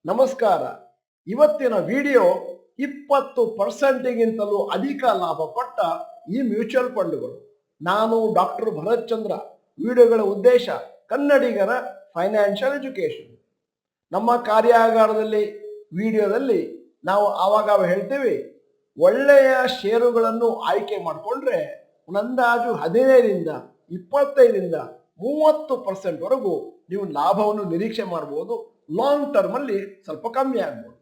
ನಮಸ್ಕಾರ. ಇವತ್ತಿನ ವಿಡಿಯೋ 20%ಗಿಂತಲೂ ಅಧಿಕ ಲಾಭ ಕೊಟ್ಟ ಈ ಮ್ಯೂಚುವಲ್ ಫಂಡ್ಗಳು. ನಾನು ಡಾಕ್ಟರ್ ಭರತ್ ಚಂದ್ರ. ವಿಡಿಯೋಗಳ ಉದ್ದೇಶ ಕನ್ನಡಿಗರ ಫೈನಾನ್ಷಿಯಲ್ ಎಜುಕೇಶನ್. ನಮ್ಮ ಕಾರ್ಯಾಗಾರದಲ್ಲಿ ವಿಡಿಯೋದಲ್ಲಿ ನಾವು ಆವಾಗ ಹೇಳ್ತೇವೆ, ಒಳ್ಳೆಯ ಷೇರುಗಳನ್ನು ಆಯ್ಕೆ ಮಾಡಿಕೊಂಡ್ರೆ ಅಂದಾಜು 15ರಿಂದ 25ರಿಂದ 30% ವರೆಗೂ ನೀವು ಲಾಭವನ್ನು ನಿರೀಕ್ಷೆ ಮಾಡಬಹುದು. ಲಾಂಗ್ ಟರ್ಮ್ ಅಲ್ಲಿ ಸ್ವಲ್ಪ ಕಮ್ಮಿ ಆಗ್ಬೋದು.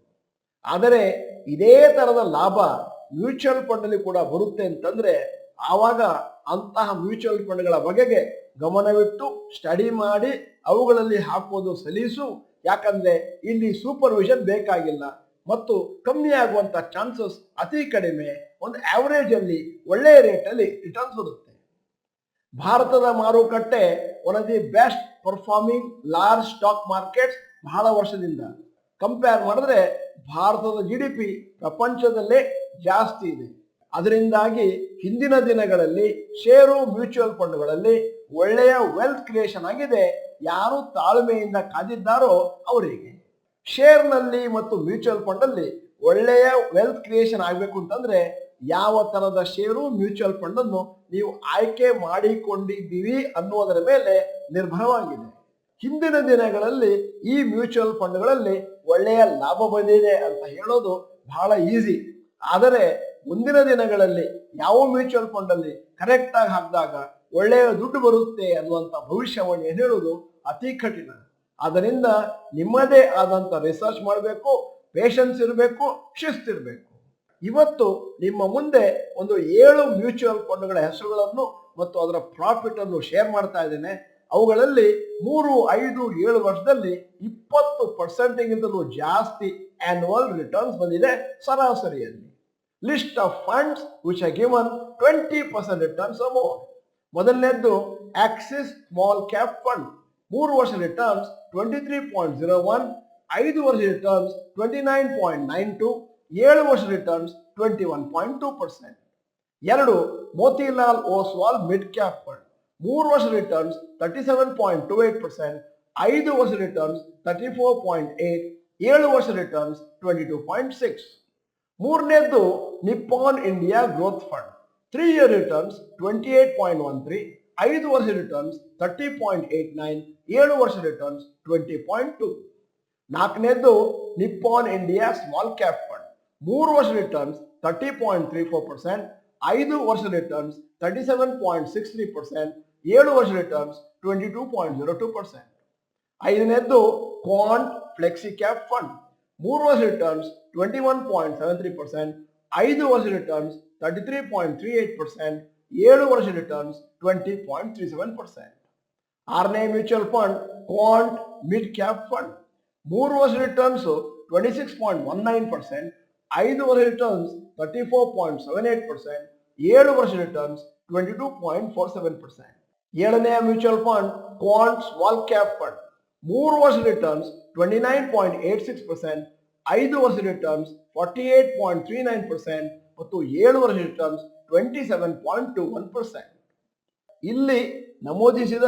ಆದರೆ ಇದೇ ತರದ ಲಾಭ ಮ್ಯೂಚುವಲ್ ಫಂಡ್ ಅಲ್ಲಿ ಕೂಡ ಬರುತ್ತೆ ಅಂತಂದ್ರೆ ಆವಾಗ ಅಂತಹ ಮ್ಯೂಚುವಲ್ ಫಂಡ್ಗಳ ಬಗೆಗೆ ಗಮನವಿಟ್ಟು ಸ್ಟಡಿ ಮಾಡಿ ಅವುಗಳಲ್ಲಿ ಹಾಕೋದು ಸಲೀಸು. ಯಾಕಂದ್ರೆ ಇಲ್ಲಿ ಸೂಪರ್ವಿಷನ್ ಬೇಕಾಗಿಲ್ಲ ಮತ್ತು ಕಮ್ಮಿ ಆಗುವಂತ ಚಾನ್ಸಸ್ ಅತಿ ಕಡಿಮೆ. ಒಂದು ಆವರೇಜ್ ಅಲ್ಲಿ ಒಳ್ಳೆಯ ರೇಟ್ ಅಲ್ಲಿ ರಿಟರ್ನ್ಸ್ ಬರುತ್ತೆ. ಭಾರತದ ಮಾರುಕಟ್ಟೆ one of the best performing large stock markets. ಬಹಳ ವರ್ಷದಿಂದ ಕಂಪೇರ್ ಮಾಡಿದ್ರೆ ಭಾರತದ GDP ಪ್ರಪಂಚದಲ್ಲೇ ಜಾಸ್ತಿ ಇದೆ. ಅದರಿಂದಾಗಿ ಹಿಂದಿನ ದಿನಗಳಲ್ಲಿ ಷೇರು ಮ್ಯೂಚುವಲ್ ಫಂಡ್ಗಳಲ್ಲಿ ಒಳ್ಳೆಯ ವೆಲ್ತ್ ಕ್ರಿಯೇಷನ್ ಆಗಿದೆ. ಯಾರು ತಾಳ್ಮೆಯಿಂದ ಕಾದಿದ್ದಾರೋ ಅವರಿಗೆ. ಶೇರ್ನಲ್ಲಿ ಮತ್ತು ಮ್ಯೂಚುವಲ್ ಫಂಡ್ ಅಲ್ಲಿ ಒಳ್ಳೆಯ ವೆಲ್ತ್ ಕ್ರಿಯೇಷನ್ ಆಗಬೇಕು ಅಂತಂದ್ರೆ ಯಾವ ತರದ ಷೇರು ಮ್ಯೂಚುವಲ್ ಫಂಡ್ ಅನ್ನು ನೀವು ಆಯ್ಕೆ ಮಾಡಿಕೊಂಡಿದ್ದೀವಿ ಅನ್ನುವುದರ ಮೇಲೆ ನಿರ್ಭರವಾಗಿದೆ. ಹಿಂದಿನ ದಿನಗಳಲ್ಲಿ ಈ ಮ್ಯೂಚುವಲ್ ಫಂಡ್ಗಳಲ್ಲಿ ಒಳ್ಳೆಯ ಲಾಭ ಬಂದಿದೆ ಅಂತ ಹೇಳೋದು ಬಹಳ ಈಸಿ. ಆದರೆ ಮುಂದಿನ ದಿನಗಳಲ್ಲಿ ಯಾವ ಮ್ಯೂಚುವಲ್ ಫಂಡ್ ಅಲ್ಲಿ ಕರೆಕ್ಟ್ ಆಗಿ ಹಾಕಿದಾಗ ಒಳ್ಳೆಯ ದುಡ್ಡು ಬರುತ್ತೆ ಅನ್ನುವಂಥ ಭವಿಷ್ಯವಾಣಿ ಹೇಳೋದು ಅತಿ ಕಠಿಣ. ಆದ್ದರಿಂದ ನಿಮ್ಮದೇ ಆದಂತ ರಿಸರ್ಚ್ ಮಾಡಬೇಕು, ಪೇಷನ್ಸ್ ಇರಬೇಕು, ಶಿಸ್ತಿರಬೇಕು. ಇವತ್ತು ನಿಮ್ಮ ಮುಂದೆ ಒಂದು 7 ಮ್ಯೂಚುವಲ್ ಫಂಡ್ಗಳ ಹೆಸರುಗಳನ್ನು ಮತ್ತು ಅದರ ಪ್ರಾಫಿಟ್ ಅನ್ನು ಶೇರ್ ಮಾಡ್ತಾ ಇದ್ದೇನೆ. ಅವುಗಳಲ್ಲಿ 3, 5, 7 ವರ್ಷದಲ್ಲಿ 20%ಗಿಂತಲೂ ಜಾಸ್ತಿ ಆನ್ಯುವಲ್ ರಿಟರ್ನ್ಸ್ ಬಂದಿದೆ ಸರಾಸರಿಯಲ್ಲಿ. List of funds which are given 20% returns or more. ಮೊದಲನೇದ್ದು ಆಕ್ಸಿಸ್ ಸ್ಮಾಲ್ ಕ್ಯಾಪ್ ಫಂಡ್. 3 ವರ್ಷ ರಿಟರ್ನ್ಸ್ 23.01, 5 ವರ್ಷ ರಿಟರ್ನ್ಸ್ 29.92, 7 ವರ್ಷ returns 21.2%. 2 Motilal Oswal mid cap fund. 3 ವರ್ಷ ರಿಟರ್ನ್ಸ್ 37.28%, 5 ವರ್ಷ ರಿಟರ್ನ್ಸ್ 34.8, 7 ವರ್ಷ ರಿಟರ್ನ್ಸ್ 22.6. ಮೂರನೇದ್ದು Nippon India growth fund. 3 year returns 28.13, 5 ವರ್ಷ ರಿಟರ್ನ್ಸ್ 30.89, 7 ವರ್ಷ ರಿಟರ್ನ್ಸ್ 20.2. ನಾಲ್ಕನೇದ್ದು Nippon India small cap fund. 3 ವರ್ಷ ರಿಟರ್ನ್ಸ್ 30.34%, 5 ವರ್ಷ ರಿಟರ್ನ್ಸ್ 37.63%, 7 ವರ್ಷ ರಿಟರ್ನ್ಸ್ 22.02%. ಐದನೇದ್ದು ಕ್ವಾಂಟ್ flexi cap fund. 3 ವರ್ಷ ರಿಟರ್ನ್ಸ್ 21.73%, 5 ವರ್ಷ ರಿಟರ್ನ್ಸ್ 33.38%, 7 ವರ್ಷ ರಿಟರ್ನ್ಸ್ 20.37%. ಆರನೇ mutual fund ಕ್ವಾಂಟ್ mid cap fund. 3 ವರ್ಷ ರಿಟರ್ನ್ಸ್ 26.19%, 5 ವರ್ಷ ರಿಟರ್ನ್ಸ್ 34.78%, 7 ವರ್ಷ ರಿಟರ್ನ್ಸ್ 22.47%. ಏಳನೆಯ mutual fund ಕ್ವಾಂಟ್ small cap fund. 3 ವರ್ಷ ರಿಟರ್ನ್ಸ್ 29.86%, 5 ವರ್ಷ ರಿಟರ್ನ್ಸ್ 48.39% ಮತ್ತು 7 ವರ್ಷ ರಿಟರ್ನ್ಸ್ 27.21%. ಇಲ್ಲಿ ನಮೂದಿಸಿದ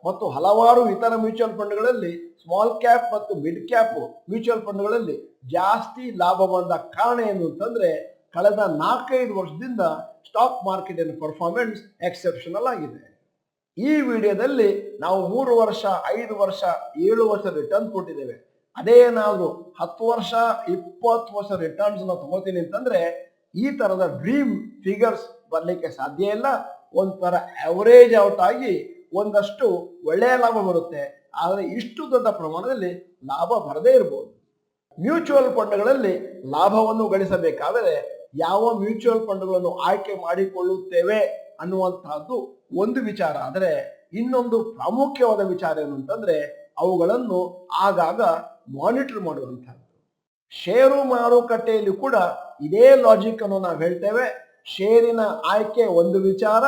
ಮತ್ತು ಹಲವಾರು ಇತರ ಮ್ಯೂಚುವಲ್ ಫಂಡ್ಗಳಲ್ಲಿ ಸ್ಮಾಲ್ ಕ್ಯಾಪ್ ಮತ್ತು ಮಿಡ್ ಕ್ಯಾಪ್ ಮ್ಯೂಚುವಲ್ ಫಂಡ್ಗಳಲ್ಲಿ ಜಾಸ್ತಿ ಲಾಭ ಬಂದ ಕಾರಣ ಏನು ಅಂತಂದ್ರೆ ಕಳೆದ 4-5 ವರ್ಷದಿಂದ ಸ್ಟಾಕ್ ಮಾರ್ಕೆಟಿನ ಪರ್ಫಾರ್ಮೆನ್ಸ್ ಎಕ್ಸೆಪ್ಷನಲ್ ಆಗಿದೆ. ಈ ವಿಡಿಯೋದಲ್ಲಿ ನಾವು 3 ವರ್ಷ, 5 ವರ್ಷ, 7 ವರ್ಷ ರಿಟರ್ನ್ಸ್ ಕೊಟ್ಟಿದ್ದೇವೆ. ಅದೇ ಏನಾದ್ರು 10 ವರ್ಷ, 20 ವರ್ಷ ರಿಟರ್ನ್ಸ್ ತಗೋತೀನಿ ಅಂತಂದ್ರೆ ಈ ತರದ ಡ್ರೀಮ್ ಫಿಗರ್ಸ್ ಬರ್ಲಿಕ್ಕೆ ಸಾಧ್ಯ ಇಲ್ಲ. ಒಂಥರ ಅವರೇಜ್ ಔಟ್ ಆಗಿ ಒಂದಷ್ಟು ಒಳ್ಳೆಯ ಲಾಭ ಬರುತ್ತೆ. ಆದರೆ ಇಷ್ಟು ದೊಡ್ಡ ಪ್ರಮಾಣದಲ್ಲಿ ಲಾಭ ಬರದೇ ಇರಬಹುದು. ಮ್ಯೂಚುವಲ್ ಫಂಡ್ಗಳಲ್ಲಿ ಲಾಭವನ್ನು ಗಳಿಸಬೇಕಾದರೆ ಯಾವ ಮ್ಯೂಚುವಲ್ ಫಂಡ್ಗಳನ್ನು ಆಯ್ಕೆ ಮಾಡಿಕೊಳ್ಳುತ್ತೇವೆ ಅನ್ನುವಂತಹದ್ದು ಒಂದು ವಿಚಾರ. ಆದರೆ ಇನ್ನೊಂದು ಪ್ರಾಮುಖ್ಯವಾದ ವಿಚಾರ ಏನು ಅಂತಂದ್ರೆ ಅವುಗಳನ್ನು ಆಗಾಗ ಮಾನಿಟರ್ ಮಾಡುವಂತಹದ್ದು. ಷೇರು ಮಾರುಕಟ್ಟೆಯಲ್ಲಿ ಕೂಡ ಇದೇ ಲಾಜಿಕ್ ಅನ್ನು ನಾವು ಹೇಳ್ತೇವೆ. ಷೇರಿನ ಆಯ್ಕೆ ಒಂದು ವಿಚಾರ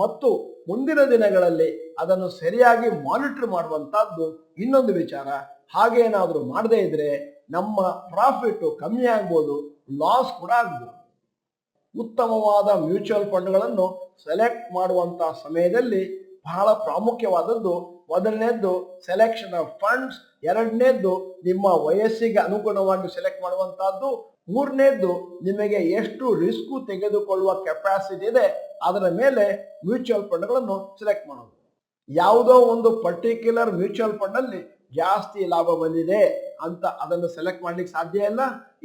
ಮತ್ತು ಮುಂದಿನ ದಿನಗಳಲ್ಲಿ ಅದನ್ನು ಸರಿಯಾಗಿ ಮಾನಿಟರ್ ಮಾಡುವಂತಹದ್ದು ಇನ್ನೊಂದು ವಿಚಾರ. ಹಾಗೇನಾದ್ರೂ ಮಾಡದೇ ಇದ್ರೆ ನಮ್ಮ ಪ್ರಾಫಿಟ್ ಕಮ್ಮಿ ಆಗ್ಬೋದು, ಲಾಸ್ ಕೂಡ ಆಗ್ಬೋದು. ಉತ್ತಮವಾದ ಮ್ಯೂಚುವಲ್ ಫಂಡ್ಗಳನ್ನು ಸೆಲೆಕ್ಟ್ ಮಾಡುವಂತಹ ಸಮಯದಲ್ಲಿ ಬಹಳ ಪ್ರಾಮುಖ್ಯವಾದದ್ದು ಮೊದಲನೇದ್ದು ಸೆಲೆಕ್ಷನ್ ಆಫ್ ಫಂಡ್ಸ್, ಎರಡನೇದ್ದು ನಿಮ್ಮ ವಯಸ್ಸಿಗೆ ಅನುಗುಣವಾಗಿ ಸೆಲೆಕ್ಟ್ ಮಾಡುವಂತಹದ್ದು, ಮೂರನೇದ್ದು ನಿಮಗೆ ಎಷ್ಟು ರಿಸ್ಕ್ ತೆಗೆದುಕೊಳ್ಳುವ ಕೆಪಾಸಿಟಿ ಇದೆ ಅದರ ಮೇಲೆ ಮ್ಯೂಚುವಲ್ ಫಂಡ್ಗಳನ್ನು ಸೆಲೆಕ್ಟ್ ಮಾಡೋದು. ಯಾವುದೋ ಒಂದು ಪರ್ಟಿಕ್ಯುಲರ್ ಮ್ಯೂಚುವಲ್ ಫಂಡ್ ಅಲ್ಲಿ ಜಾಸ್ತಿ ಲಾಭ ಬಂದಿದೆ ಅಂತ ಅದನ್ನು ಸೆಲೆಕ್ಟ್ ಮಾಡ್ಲಿಕ್ಕೆ ಸಾಧ್ಯ ಇಲ್ಲ.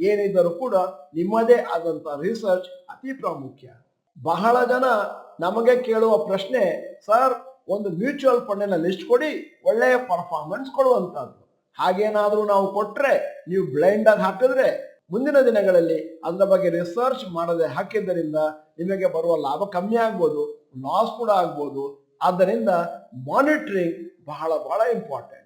ಏನಿದ್ದರೂ ಕೂಡ ನಿಮ್ಮದೇ ಆದಂತ ರಿಸರ್ಚ್ ಅತಿ ಪ್ರಾಮುಖ್ಯ. ಬಹಳ ಜನ ನಮಗೆ ಕೇಳುವ ಪ್ರಶ್ನೆ, ಸರ್ ಒಂದು ಮ್ಯೂಚುವಲ್ ಫಂಡಿನ ಲಿಸ್ಟ್ ಕೊಡಿ, ಒಳ್ಳೆಯ ಪರ್ಫಾರ್ಮೆನ್ಸ್ ಕೊಡುವಂತದ್ದು. ಹಾಗೇನಾದ್ರೂ ನಾವು ಕೊಟ್ರೆ, ನೀವು ಬ್ಲೈಂಡ್ ಆಗಿ ಹಾಕಿದ್ರೆ ಮುಂದಿನ ದಿನಗಳಲ್ಲಿ ಅದರ ಬಗ್ಗೆ ರಿಸರ್ಚ್ ಮಾಡದೆ ಹಾಕಿದ್ದರಿಂದ ನಿಮಗೆ ಬರುವ ಲಾಭ ಕಮ್ಮಿ ಆಗ್ಬೋದು, ಲಾಸ್ ಕೂಡ ಆಗ್ಬೋದು. ಆದ್ದರಿಂದ ಮಾನಿಟರಿಂಗ್ ಬಹಳ ಬಹಳ ಇಂಪಾರ್ಟೆಂಟ್.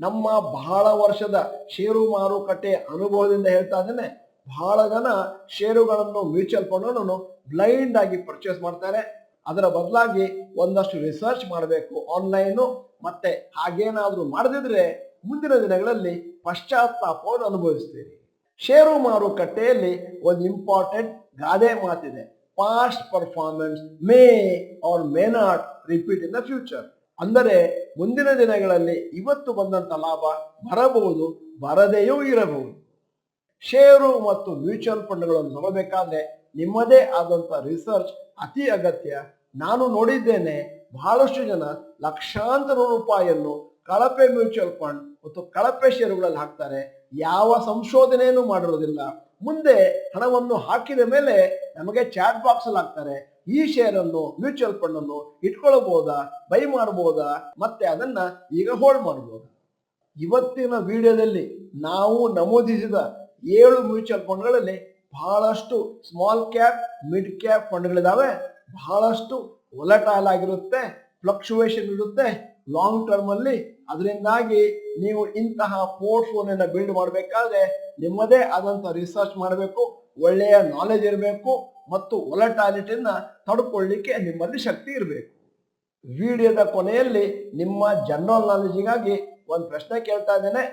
ನಮ್ಮ ಬಹಳ ವರ್ಷದ ಷೇರು ಮಾರುಕಟ್ಟೆ ಅನುಭವದಿಂದ ಹೇಳ್ತಾ ಇದ್ದೇನೆ, ಬಹಳ ಜನ ಷೇರುಗಳನ್ನು ಮ್ಯೂಚುವಲ್ ಫಂಡ್ಗಳನ್ನು ಬ್ಲೈಂಡ್ ಆಗಿ ಪರ್ಚೇಸ್ ಮಾಡ್ತಾರೆ. ಅದರ ಬದಲಾಗಿ ಒಂದಷ್ಟು ರಿಸರ್ಚ್ ಮಾಡಬೇಕು ಆನ್ಲೈನು. ಮತ್ತೆ ಹಾಗೇನಾದ್ರೂ ಮಾಡದಿದ್ರೆ ಮುಂದಿನ ದಿನಗಳಲ್ಲಿ ಪಶ್ಚಾತ್ತಾಪವನ್ನು ಅನುಭವಿಸ್ತೀರಿ. ಷೇರು ಮಾರುಕಟ್ಟೆಯಲ್ಲಿ ಒಂದು ಇಂಪಾರ್ಟೆಂಟ್ ಗಾದೆ ಮಾತಿದೆ, past performance May R may not repeat in the future. ಅಂದರೆ ಮುಂದಿನ ದಿನಗಳಲ್ಲಿ ಇವತ್ತು ಬಂದಂತ ಲಾಭ ಬರಬಹುದು, ಬರದೆಯೂ ಇರಬಹುದು. ಷೇರು ಮತ್ತು ಮ್ಯೂಚುವಲ್ ಫಂಡ್ಗಳನ್ನು ನೋಡಬೇಕಾದ್ರೆ ನಿಮ್ಮದೇ ಆದಂತ ರಿಸರ್ಚ್ ಅತಿ ಅಗತ್ಯ. ನಾನು ನೋಡಿದ್ದೇನೆ, ಬಹಳಷ್ಟು ಜನ ಲಕ್ಷಾಂತರ ರೂಪಾಯಿಯನ್ನು ಕಳಪೆ ಮ್ಯೂಚುವಲ್ ಫಂಡ್ ಮತ್ತು ಕಳಪೆ ಷೇರುಗಳಲ್ಲಿ ಹಾಕ್ತಾರೆ. ಯಾವ ಸಂಶೋಧನೆಯನ್ನು ಮಾಡಿರೋದಿಲ್ಲ. ಮುಂದೆ ಹಣವನ್ನು ಹಾಕಿದ ಮೇಲೆ ನಮಗೆ ಚಾಟ್ ಬಾಕ್ಸ್ ಅಲ್ಲಿ ಹಾಕ್ತಾರೆ, ಈ ಶೇರ್ ಅನ್ನು ಮ್ಯೂಚುವಲ್ ಫಂಡ್ ಅನ್ನು ಇಟ್ಕೊಳ್ಬಹುದಾ, ಬೈ ಮಾಡಬಹುದಾ, ಮತ್ತೆ ಅದನ್ನ ಈಗ ಹೋಲ್ಡ್ ಮಾಡಬಹುದಾ. ಇವತ್ತಿನ ವಿಡಿಯೋದಲ್ಲಿ ನಾವು ನಮೂದಿಸಿದ 7 ಮ್ಯೂಚುವಲ್ ಫಂಡ್ಗಳಲ್ಲಿ ಬಹಳಷ್ಟು ಸ್ಮಾಲ್ ಕ್ಯಾಪ್, ಮಿಡ್ ಕ್ಯಾಪ್ ಫಂಡ್ಗಳಿದಾವೆ. ಬಹಳಷ್ಟು ವೊಲಟೈಲ್ ಆಗಿರುತ್ತೆ, ಫ್ಲಕ್ಚುಯೇಷನ್ ಇರುತ್ತೆ ಲಾಂಗ್ ಟರ್ಮ್ ಅಲ್ಲಿ. ಅದರಿಂದಾಗಿ ನೀವು ಇಂತಹ ಪೋರ್ಟ್ಫೋಲಿಯೋನ ಬಿಲ್ಡ್ ಮಾಡಬೇಕಾದ್ರೆ ನಿಮ್ಮದೇ ಆದಂತ ರಿಸರ್ಚ್ ಮಾಡಬೇಕು, ಒಳ್ಳೆಯ ನಾಲೆಜ್ ಇರಬೇಕು ಮತ್ತು ವೊಲಟಾಲಿಟಿಯನ್ನ ತಡ್ಕೊಳ್ಳಿಕ್ಕೆ ನಿಮ್ಮಲ್ಲಿ ಶಕ್ತಿ ಇರಬೇಕು. ವಿಡಿಯೋದ ಕೊನೆಯಲ್ಲಿ ನಿಮ್ಮ ಜನರಲ್ ನಾಲೆಜಿಗಾಗಿ ಒಂದು ಪ್ರಶ್ನೆ ಕೇಳ್ತಾ ಇದ್ದೇನೆ.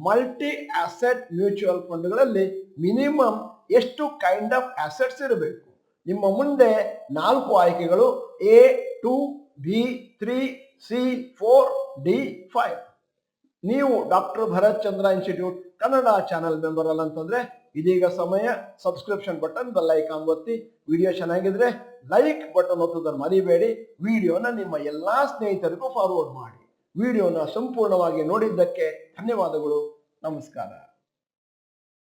ಮಲ್ಟಿ ಅಸೆಟ್ ಮ್ಯೂಚುವಲ್ ಫಂಡ್ಗಳಲ್ಲಿ ಮಿನಿಮಮ್ ಎಷ್ಟು ಕೈಂಡ್ ಆಫ್ ಅಸೆಟ್ಸ್ ಇರಬೇಕು? ನಿಮ್ಮ ಮುಂದೆ 4 ಆಯ್ಕೆಗಳು, A 2 B 3 C 4 D 5. ನೀವು ಡಾಕ್ಟರ್ ಭರತ್ ಚಂದ್ರ ಇನ್ಸ್ಟಿಟ್ಯೂಟ್ ಕನ್ನಡ ಚಾನೆಲ್ ಮೆಂಬರ್ ಅಲ್ಲ ಅಂತಂದ್ರೆ ಇದೀಗ ಸಮಯ ಸಬ್ಸ್ಕ್ರಿಪ್ಷನ್ ಬಟನ್, ಬೆಲ್ ಐಕಾನ್ ಒತ್ತಿ. ವಿಡಿಯೋ ಚೆನ್ನಾಗಿದ್ರೆ ಲೈಕ್ ಬಟನ್ ಒತ್ತೋದನ್ನು ಮರಿಬೇಡಿ. ವಿಡಿಯೋನ ನಿಮ್ಮ ಎಲ್ಲಾ ಸ್ನೇಹಿತರಿಗೂ ಫಾರ್ವರ್ಡ್ ಮಾಡಿ. ವಿಡಿಯೋನ ಸಂಪೂರ್ಣವಾಗಿ ನೋಡಿದ್ದಕ್ಕೆ ಧನ್ಯವಾದಗಳು. ನಮಸ್ಕಾರ.